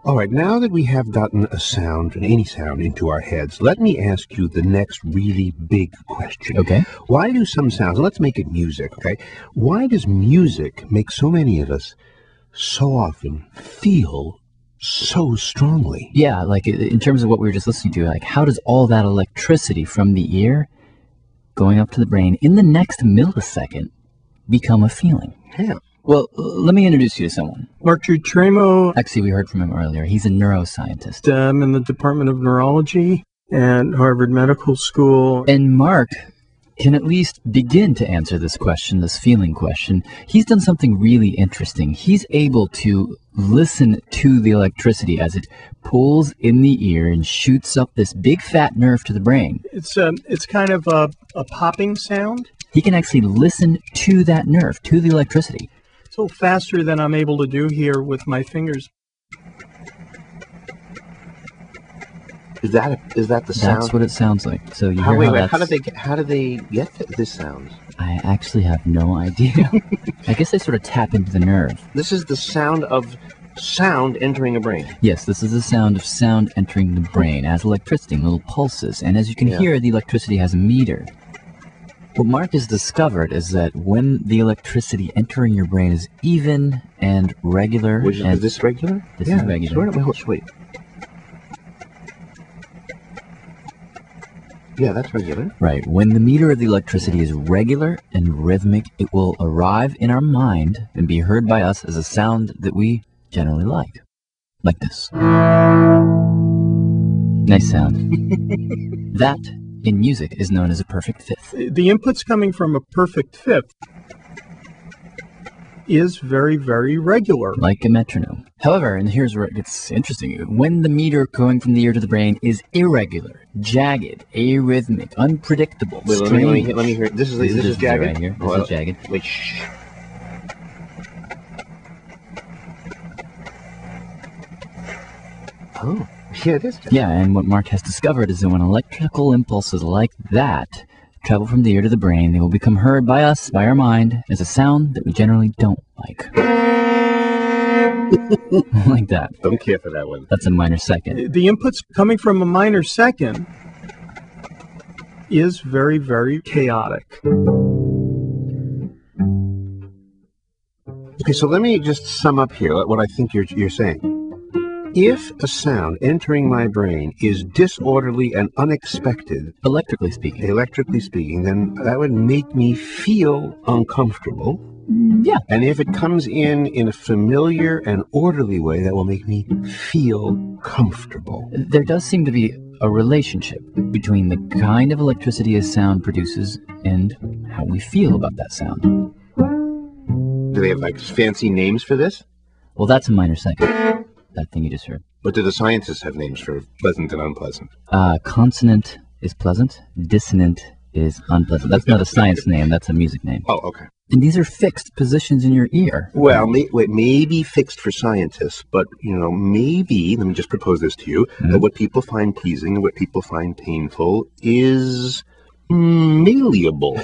All right, now that we have gotten a sound, any sound, into our heads, let me ask you the next really big question. Okay. Why do some sounds, and let's make it music, okay? Why does music make so many of us so often feel so strongly? Yeah, like in terms of what we were just listening to, like how does all that electricity from the ear going up to the brain in the next millisecond become a feeling? Yeah. Well, let me introduce you to someone. Mark Jutremo. Actually, we heard from him earlier. He's a neuroscientist. I'm in the Department of Neurology at Harvard Medical School. And Mark can at least begin to answer this question, this feeling question. He's done something really interesting. He's able to listen to the electricity as it pulls in the ear and shoots up this big fat nerve to the brain. It's kind of a popping sound. He can actually listen to that nerve, to the electricity. It's a little faster than I'm able to do here with my fingers. Is that the sound? That's what it sounds like. So you How hear do they get this sound? I actually have no idea. I guess they sort of tap into the nerve. This is the sound of sound entering a brain. Yes, this is the sound of sound entering the brain as electricity, little pulses. And as you can hear, the electricity has a meter. What Mark has discovered is that when the electricity entering your brain is even and regular... Is this regular? This is regular. Wait. Yeah, that's regular. Right. When the meter of the electricity is regular and rhythmic, it will arrive in our mind and be heard by us as a sound that we generally like. Like this. Nice sound. That, in music, is known as a perfect fifth. The input's coming from a perfect fifth is very, very regular. Like a metronome. However, and here's where it gets interesting, when the meter going from the ear to the brain is irregular, jagged, arrhythmic, unpredictable, strange. Let me hear it. This is jagged? Right here. This is jagged. Wait, shh. Oh, yeah, it is jagged. Yeah, and what Mark has discovered is that when electrical impulses like that travel from the ear to the brain, they will become heard by us, by our mind, as a sound that we generally don't like. Like that. Don't care for that one. That's a minor second. The input's coming from a minor second is very, very chaotic. Okay, so let me just sum up here what I think you're saying. If a sound entering my brain is disorderly and unexpected, Electrically speaking, then that would make me feel uncomfortable. Yeah. And if it comes in a familiar and orderly way, that will make me feel comfortable. There does seem to be a relationship between the kind of electricity a sound produces and how we feel about that sound. Do they have like fancy names for this? Well, that's a minor second. That thing you just heard. But do the scientists have names for pleasant and unpleasant? Consonant is pleasant. Dissonant is unpleasant. That's not a science name. That's a music name. Oh, okay. And these are fixed positions in your ear. Well, maybe fixed for scientists, but, maybe, let me just propose this to you, that what people find pleasing and what people find painful is malleable.